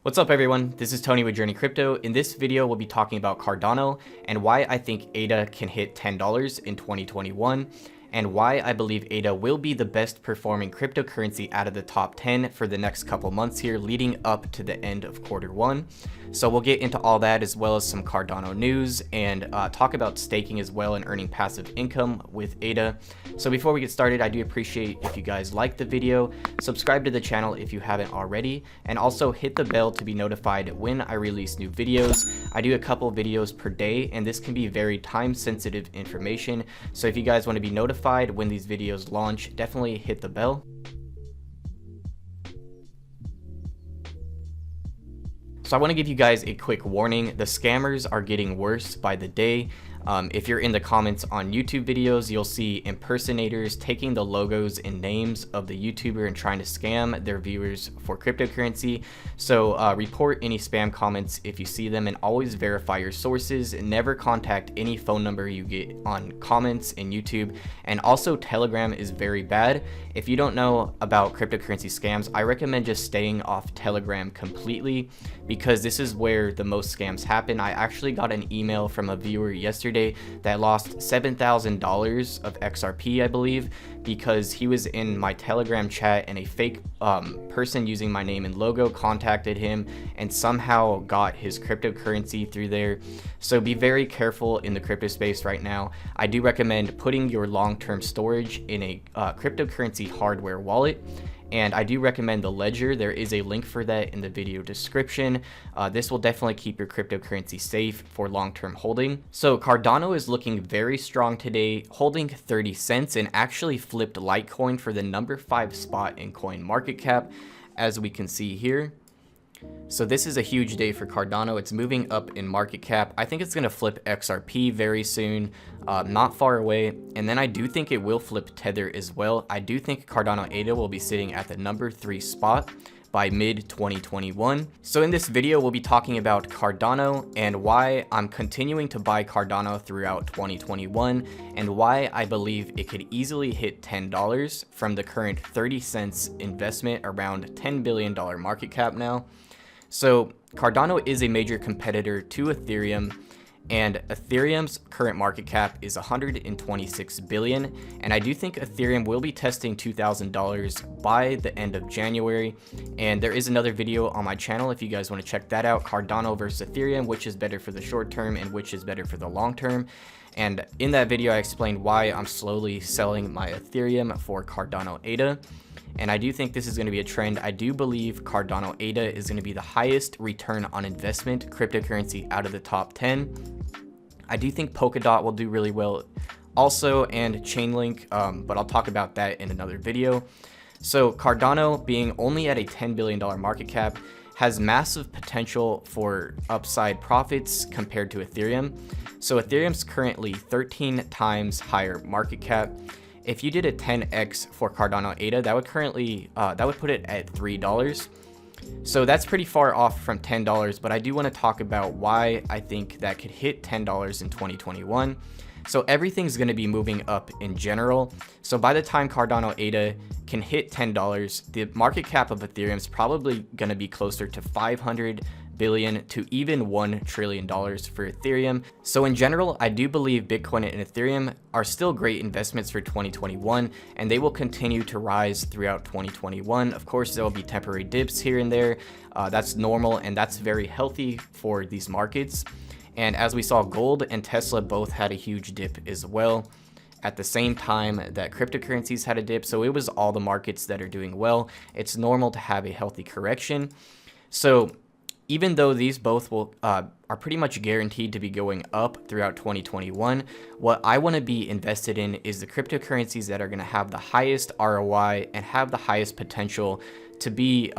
What's up everyone, this is Tony with Journey Crypto. In this video, we'll be talking about Cardano and why I think ADA can hit $10 in 2021 and why I believe ADA will be the best performing cryptocurrency out of the top 10 for the next couple months here leading up to the end of Q1. So we'll get into all that as well as some Cardano news and talk about staking as well and earning passive income with ADA. So before we get started, I do appreciate if you guys like the video, subscribe to the channel if you haven't already, and also hit the bell to be notified when I release new videos. I do a couple videos per day and this can be very time sensitive information. So if you guys want to be notified when these videos launch, definitely hit the bell. So I want to give you guys a quick warning. The scammers are getting worse by the day. If you're in the comments on YouTube videos, you'll see impersonators taking the logos and names of the YouTuber and trying to scam their viewers for cryptocurrency. So report any spam comments if you see them and always verify your sources. Never contact any phone number you get on comments in YouTube. And also Telegram is very bad. If you don't know about cryptocurrency scams, I recommend just staying off Telegram completely because this is where the most scams happen. I actually got an email from a viewer yesterday that lost $7,000 of XRP, I believe, because he was in my Telegram chat and a fake person using my name and logo contacted him and somehow got his cryptocurrency through there. So be very careful in the crypto space right now. I do recommend putting your long-term storage in a cryptocurrency hardware wallet. And I do recommend the Ledger. There is a link for that in the video description. This will definitely keep your cryptocurrency safe for long-term holding. So Cardano is looking very strong today, holding 30 cents and actually flipped Litecoin for the number 5 spot in coin market cap, as we can see here. So this is a huge day for Cardano. It's moving up in market cap. I think it's going to flip XRP very soon, not far away. And then I do think it will flip Tether as well. I do think Cardano ADA will be sitting at the number 3 spot by mid 2021. So in this video, we'll be talking about Cardano and why I'm continuing to buy Cardano throughout 2021 and why I believe it could easily hit $10 from the current 30 cents investment, around $10 billion market cap now. So Cardano is a major competitor to Ethereum, and Ethereum's current market cap is 126 billion, and I do think Ethereum will be testing $2,000 by the end of January. And there is another video on my channel if you guys want to check that out, Cardano versus Ethereum, which is better for the short term and which is better for the long term. And in that video I explained why I'm slowly selling my Ethereum for Cardano ADA. And I do think this is going to be a trend. I do believe Cardano ADA is going to be the highest return on investment cryptocurrency out of the top 10. I do think Polkadot will do really well also, and Chainlink, but I'll talk about that in another video. So Cardano, being only at a $10 billion market cap, has massive potential for upside profits compared to Ethereum. So Ethereum's currently 13 times higher market cap. If you did a 10x for Cardano ADA, that would put it at $3. So that's pretty far off from $10, but I do want to talk about why I think that could hit $10 in 2021. So everything's going to be moving up in general. So by the time Cardano ADA can hit $10, the market cap of Ethereum is probably going to be closer to 500 billion to even $1 trillion for Ethereum. So in general, I do believe Bitcoin and Ethereum are still great investments for 2021, and they will continue to rise throughout 2021. Of course, there will be temporary dips here and there. That's normal, and that's very healthy for these markets. And as we saw, gold and Tesla both had a huge dip as well at the same time that cryptocurrencies had a dip. So it was all the markets that are doing well. It's normal to have a healthy correction. So even though these both will are pretty much guaranteed to be going up throughout 2021, what I want to be invested in is the cryptocurrencies that are going to have the highest ROI and have the highest potential to be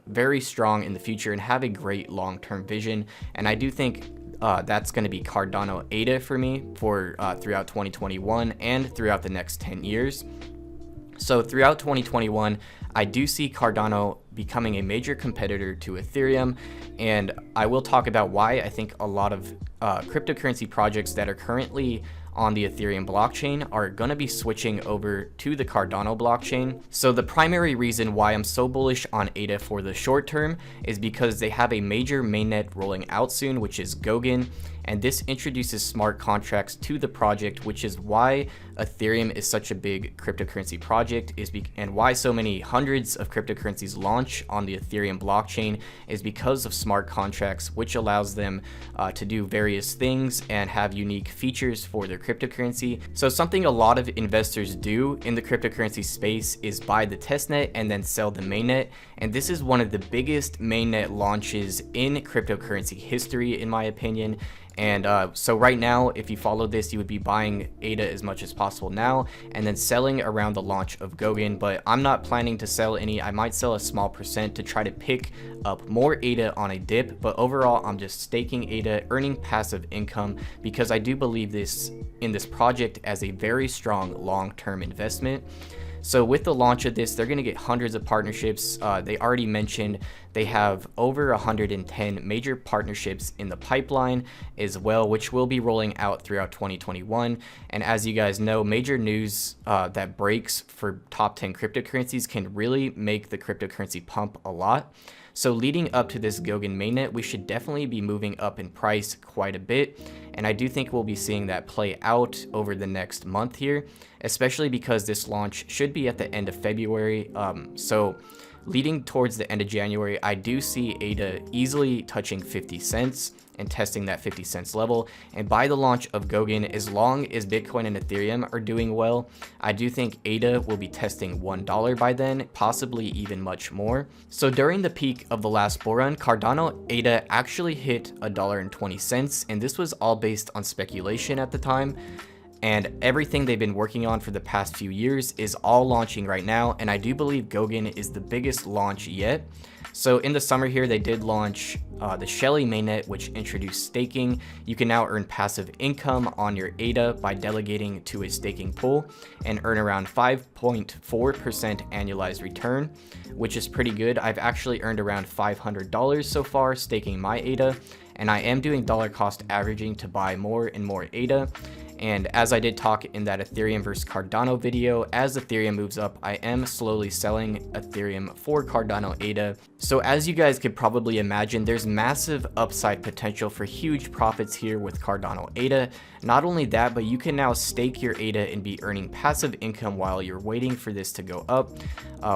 very strong in the future and have a great long-term vision. And I do think that's going to be Cardano ADA for me for throughout 2021 and throughout the next 10 years. So throughout 2021, I do see Cardano becoming a major competitor to Ethereum, and I will talk about why I think a lot of cryptocurrency projects that are currently on the Ethereum blockchain are going to be switching over to the Cardano blockchain. So the primary reason why I'm so bullish on ADA for the short term is because they have a major mainnet rolling out soon, which is Goguen. And this introduces smart contracts to the project, which is why Ethereum is such a big cryptocurrency project, and why so many hundreds of cryptocurrencies launch on the Ethereum blockchain is because of smart contracts, which allows them to do various things and have unique features for their cryptocurrency. So something a lot of investors do in the cryptocurrency space is buy the testnet and then sell the mainnet. And this is one of the biggest mainnet launches in cryptocurrency history, in my opinion. And so right now, if you follow this, you would be buying ADA as much as possible now and then selling around the launch of Goguen. But I'm not planning to sell any. I might sell a small percent to try to pick up more ADA on a dip. But overall, I'm just staking ADA, earning passive income, because I do believe in this project as a very strong long-term investment. So with the launch of this, they're going to get hundreds of partnerships. They already mentioned they have over 110 major partnerships in the pipeline as well, which will be rolling out throughout 2021. And as you guys know, major news that breaks for top 10 cryptocurrencies can really make the cryptocurrency pump a lot. So leading up to this Goguen mainnet, we should definitely be moving up in price quite a bit. And I do think we'll be seeing that play out over the next month here, especially because this launch should be at the end of February. So leading towards the end of January, I do see ADA easily touching 50 cents and testing that 50 cents level. And by the launch of Goguen, as long as Bitcoin and Ethereum are doing well, I do think ADA will be testing $1 by then, possibly even much more. So during the peak of the last bull run, Cardano ADA actually hit $1.20, and this was all based on speculation at the time. And everything they've been working on for the past few years is all launching right now, and I do believe Goguen is the biggest launch yet. So in the summer here, they did launch the Shelly mainnet, which introduced staking. You can now earn passive income on your ADA by delegating to a staking pool and earn around 5.4% annualized return, which is pretty good. I've actually earned around $500 so far staking my ADA, and I am doing dollar cost averaging to buy more and more ADA. And as I did talk in that Ethereum versus Cardano video, as Ethereum moves up, I am slowly selling Ethereum for Cardano ADA. So as you guys could probably imagine, there's massive upside potential for huge profits here with Cardano ADA. Not only that, but you can now stake your ADA and be earning passive income while you're waiting for this to go up,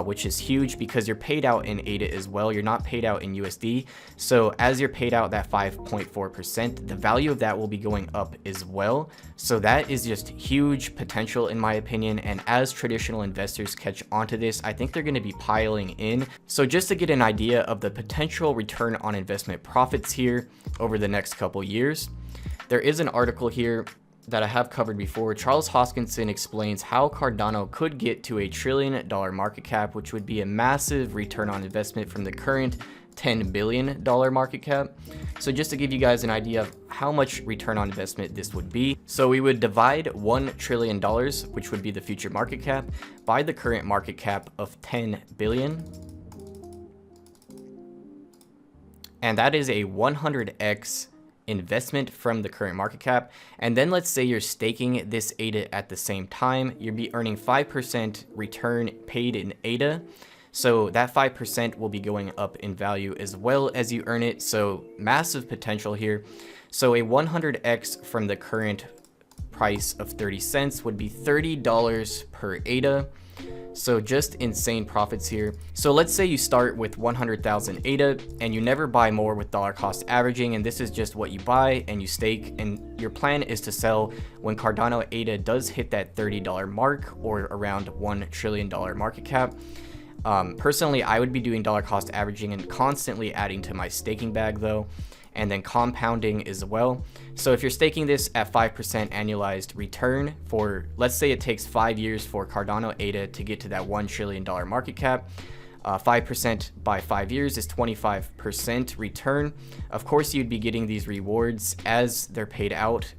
which is huge because you're paid out in ADA as well. You're not paid out in USD. So as you're paid out that 5.4%, the value of that will be going up as well. So that is just huge potential in my opinion. And as traditional investors catch onto this, I think they're going to be piling in. So just to get an idea of the potential return on investment profits here over the next couple years, there is an article here that I have covered before. Charles Hoskinson explains how Cardano could get to $1 trillion market cap, which would be a massive return on investment from the current $10 billion market cap. So just to give you guys an idea of how much return on investment this would be. So we would divide $1 trillion, which would be the future market cap, by the current market cap of 10 billion. And that is a 100x investment from the current market cap. And then let's say you're staking this ADA at the same time, you'll be earning 5% return paid in ADA. So that 5% will be going up in value as well as you earn it. So massive potential here. So a 100x from the current price of 30 cents would be $30 per ADA. So just insane profits here. So let's say you start with 100,000 ADA and you never buy more with dollar cost averaging, and this is just what you buy and you stake, and your plan is to sell when Cardano ADA does hit that $30 mark or around $1 trillion market cap. Personally, I would be doing dollar cost averaging and constantly adding to my staking bag though, and then compounding as well. So if you're staking this at 5% annualized return for, let's say it takes 5 years for Cardano ADA to get to that $1 trillion market cap, 5% by 5 years is 25% return. Of course, you'd be getting these rewards as they're paid out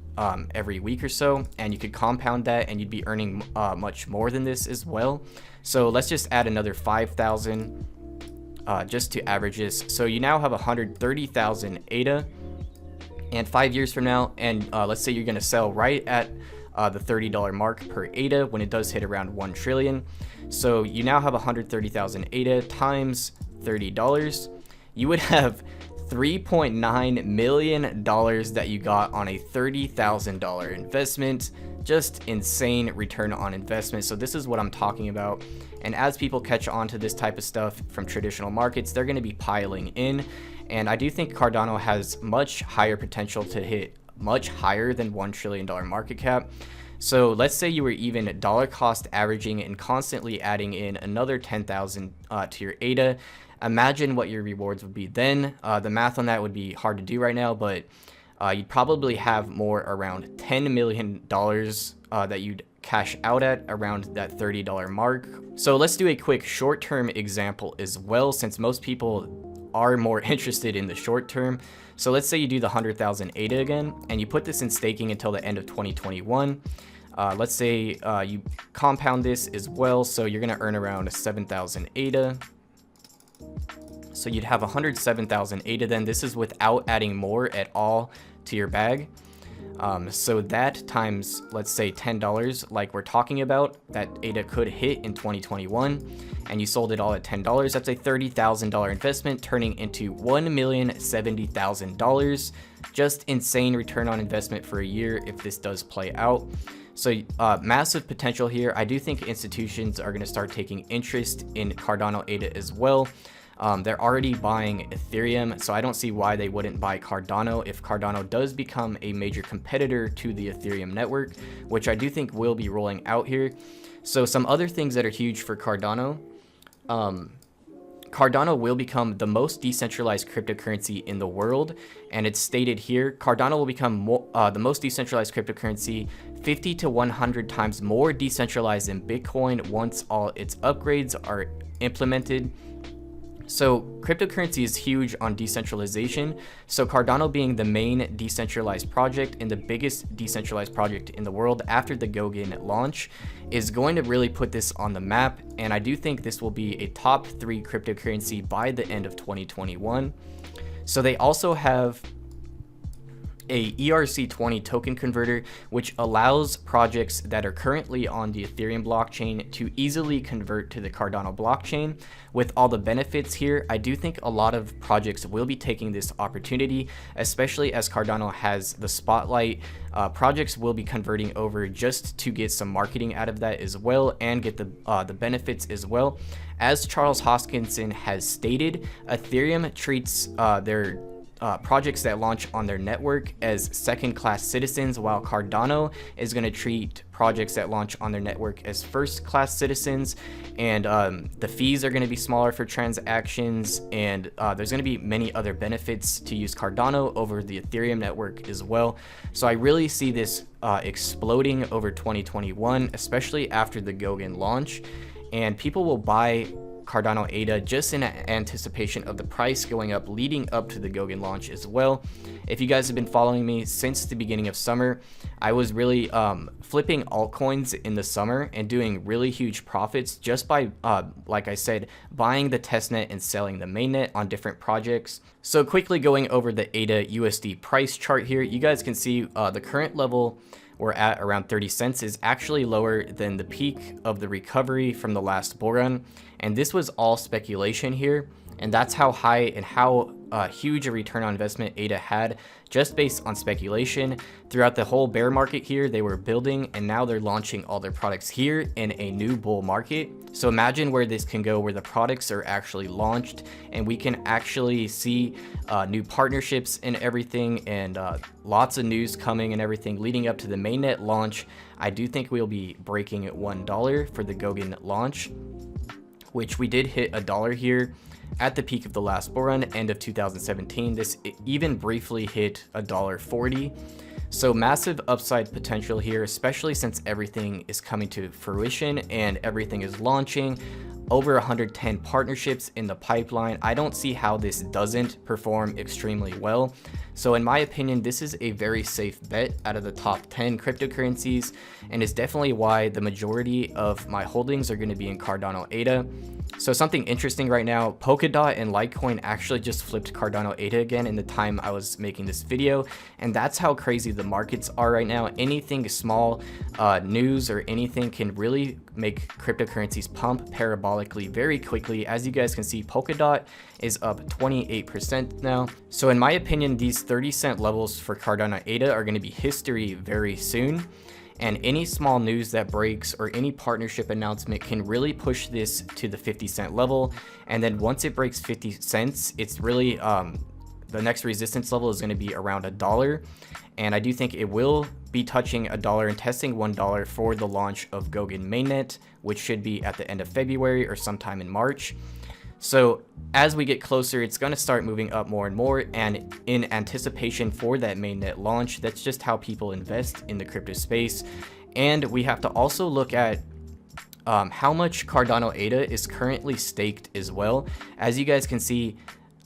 every week or so, and you could compound that and you'd be earning much more than this as well. So let's just add another 5,000 just to average this. So you now have 130,000 ADA, and 5 years from now, and let's say you're going to sell right at the $30 mark per ADA when it does hit around 1 trillion. So you now have 130,000 ADA times $30. You would have $3.9 million that you got on a $30,000 investment. Just insane return on investment. So this is what I'm talking about. And as people catch on to this type of stuff from traditional markets, they're going to be piling in. And I do think Cardano has much higher potential to hit much higher than $1 trillion market cap. So let's say you were even dollar cost averaging and constantly adding in another 10,000 to your ADA. Imagine what your rewards would be then. The math on that would be hard to do right now, but you'd probably have more around $10 million that you'd cash out at around that $30 mark. So let's do a quick short-term example as well, since most people are more interested in the short term. So let's say you do the 100,000 ADA again, and you put this in staking until the end of 2021. Let's say you compound this as well, so you're going to earn around 7,000 ADA. So you'd have 107,000 ADA then. This is without adding more at all to your bag. So that times, let's say $10, like we're talking about, that ADA could hit in 2021, and you sold it all at $10. That's a $30,000 investment turning into $1,070,000. Just insane return on investment for a year if this does play out. So massive potential here. I do think institutions are going to start taking interest in Cardano ADA as well. They're already buying Ethereum, so I don't see why they wouldn't buy Cardano if Cardano does become a major competitor to the Ethereum network, which I do think will be rolling out here. So some other things that are huge for Cardano. Cardano will become the most decentralized cryptocurrency in the world, and it's stated here, Cardano will become the most decentralized cryptocurrency, 50 to 100 times more decentralized than Bitcoin once all its upgrades are implemented. So cryptocurrency is huge on decentralization. So Cardano being the main decentralized project and the biggest decentralized project in the world after the Goguen launch is going to really put this on the map. And I do think this will be a top 3 cryptocurrency by the end of 2021. So they also have a ERC20 token converter, which allows projects that are currently on the Ethereum blockchain to easily convert to the Cardano blockchain. With all the benefits here, I do think a lot of projects will be taking this opportunity, especially as Cardano has the spotlight. Projects will be converting over just to get some marketing out of that as well and get the benefits as well. As Charles Hoskinson has stated, Ethereum treats their projects that launch on their network as second-class citizens, while Cardano is going to treat projects that launch on their network as first-class citizens. And the fees are going to be smaller for transactions, and there's going to be many other benefits to use Cardano over the Ethereum network as well. So I really see this exploding over 2021, especially after the Goguen launch, and people will buy Cardano ADA just in anticipation of the price going up leading up to the Goguen launch as well. If you guys have been following me since the beginning of summer, I was really flipping altcoins in the summer and doing really huge profits just by, like I said, buying the testnet and selling the mainnet on different projects. So quickly going over the ADA USD price chart here, you guys can see the current level we're at around 30 cents is actually lower than the peak of the recovery from the last bull run. And this was all speculation here. And that's how high and how huge a return on investment ADA had just based on speculation. Throughout the whole bear market here, they were building, and now they're launching all their products here in a new bull market. So imagine where this can go, where the products are actually launched and we can actually see new partnerships and everything, and lots of news coming and everything leading up to the mainnet launch. I do think we'll be breaking at $1 for the Goguen launch, which we did hit $1 here at the peak of the last bull run, end of 2017. This even briefly hit $1.40. So massive upside potential here, especially since everything is coming to fruition and everything is launching. over 110 partnerships in the pipeline. I don't see how this doesn't perform extremely well. So in my opinion, this is a very safe bet out of the top 10 cryptocurrencies, and is definitely why the majority of my holdings are going to be in Cardano ADA. So something interesting right now, Polkadot and Litecoin actually just flipped Cardano ADA again in the time I was making this video, and that's how crazy the markets are right now. Anything small news or anything can really make cryptocurrencies pump parabolically very quickly. As you guys can see, Polkadot is up 28% now. So in my opinion, these 30-cent levels for Cardano ADA are going to be history very soon. And any small news that breaks or any partnership announcement can really push this to the 50-cent level. And then once it breaks 50 cents, it's really the next resistance level is going to be around $1. And I do think it will be touching $1 and testing $1 for the launch of Goguen mainnet, which should be at the end of February or sometime in March. So as we get closer, it's going to start moving up more and more, and in anticipation for that mainnet launch, that's just how people invest in the crypto space. And we have to also look at how much Cardano ADA is currently staked as well. As you guys can see,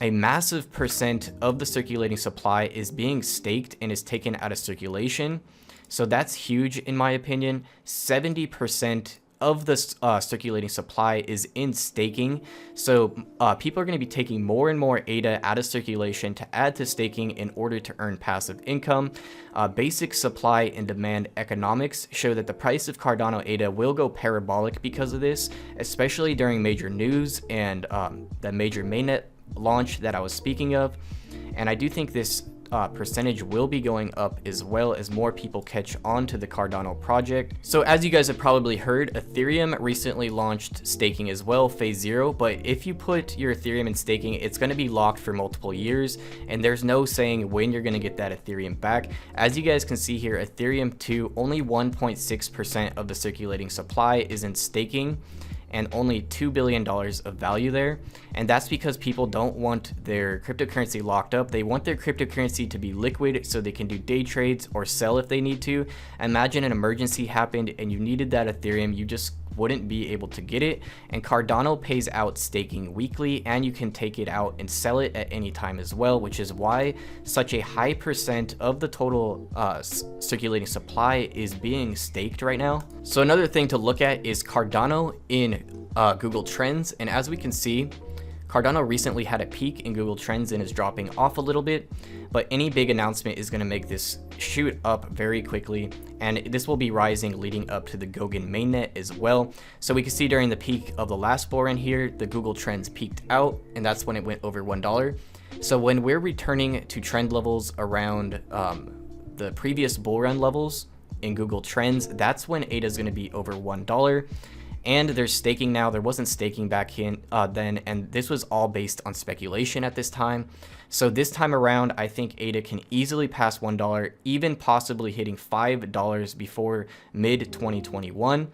a massive percent of the circulating supply is being staked and is taken out of circulation. So that's huge in my opinion. 70% of the circulating supply is in staking. So people are going to be taking more and more ADA out of circulation to add to staking in order to earn passive income. Basic supply and demand economics show that the price of Cardano ADA will go parabolic because of this, especially during major news and the major mainnet launch that I was speaking of. And I do think this percentage will be going up as well as more people catch on to the Cardano project. So as you guys have probably heard, Ethereum recently launched staking as well, phase 0, but if you put your Ethereum in staking, it's going to be locked for multiple years, and there's no saying when you're going to get that Ethereum back. As you guys can see here, Ethereum 2, only 1.6% of the circulating supply is in staking, and only $2 billion of value there. And that's because people don't want their cryptocurrency locked up. They want their cryptocurrency to be liquid so they can do day trades or sell if they need to. Imagine an emergency happened and you needed that Ethereum, you just wouldn't be able to get it. And Cardano pays out staking weekly, and you can take it out and sell it at any time as well, which is why such a high percent of the total circulating supply is being staked right now. So another thing to look at is Cardano in Google Trends, and as we can see, Cardano recently had a peak in Google Trends and is dropping off a little bit, but any big announcement is going to make this shoot up very quickly, and this will be rising leading up to the Goguen mainnet as well. So we can see during the peak of the last bull run here, the Google Trends peaked out, and that's when it went over $1. So when we're returning to trend levels around the previous bull run levels in Google Trends, that's when ADA is going to be over $1. And there's staking now. There wasn't staking back in then, and this was all based on speculation at this time. So this time around, I think ADA can easily pass $1, even possibly hitting $5 before mid 2021.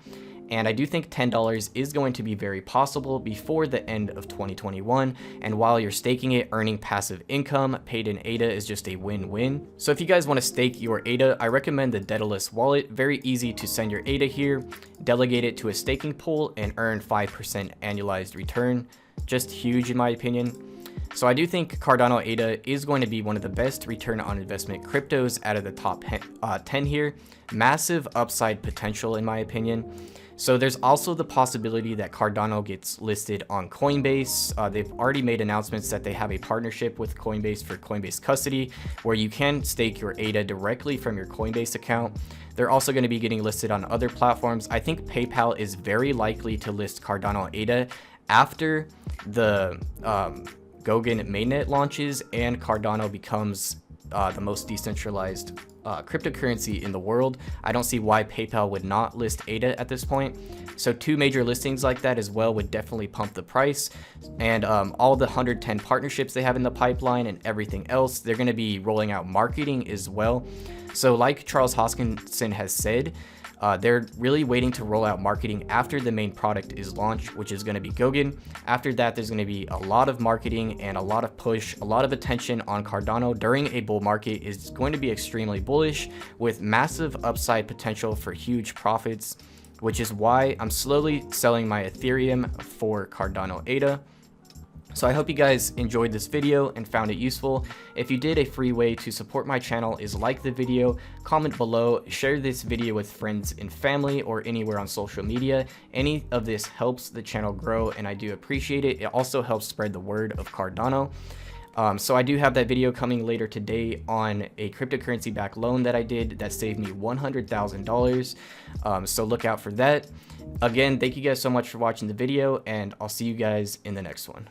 And I do think $10 is going to be very possible before the end of 2021. And while you're staking it, earning passive income paid in ADA is just a win-win. So if you guys want to stake your ADA, I recommend the Daedalus wallet. Very easy to send your ADA here, delegate it to a staking pool, and earn 5% annualized return. Just huge in my opinion. So I do think Cardano ADA is going to be one of the best return on investment cryptos out of the top 10 here. Massive upside potential in my opinion. So there's also the possibility that Cardano gets listed on Coinbase. They've already made announcements that they have a partnership with Coinbase for Coinbase custody, where you can stake your ADA directly from your Coinbase account. They're also going to be getting listed on other platforms. I think PayPal is very likely to list Cardano ADA after the Goguen mainnet launches and Cardano becomes the most decentralized cryptocurrency in the world. I don't see why PayPal would not list ADA at this point. So 2 major listings like that as well would definitely pump the price. And all the 110 partnerships they have in the pipeline and everything else, they're going to be rolling out marketing as well. So like Charles Hoskinson has said, they're really waiting to roll out marketing after the main product is launched, which is going to be Goguen. After that, there's going to be a lot of marketing and a lot of push, a lot of attention on Cardano during a bull market is going to be extremely bullish with massive upside potential for huge profits. which is why I'm slowly selling my Ethereum for Cardano ADA. So I hope you guys enjoyed this video and found it useful. If you did, a free way to support my channel is like the video, comment below, share this video with friends and family or anywhere on social media. Any of this helps the channel grow and I do appreciate it. It also helps spread the word of Cardano. So I do have that video coming later today on a cryptocurrency backed loan that I did that saved me $100,000. So look out for that. Again, thank you guys so much for watching the video and I'll see you guys in the next one.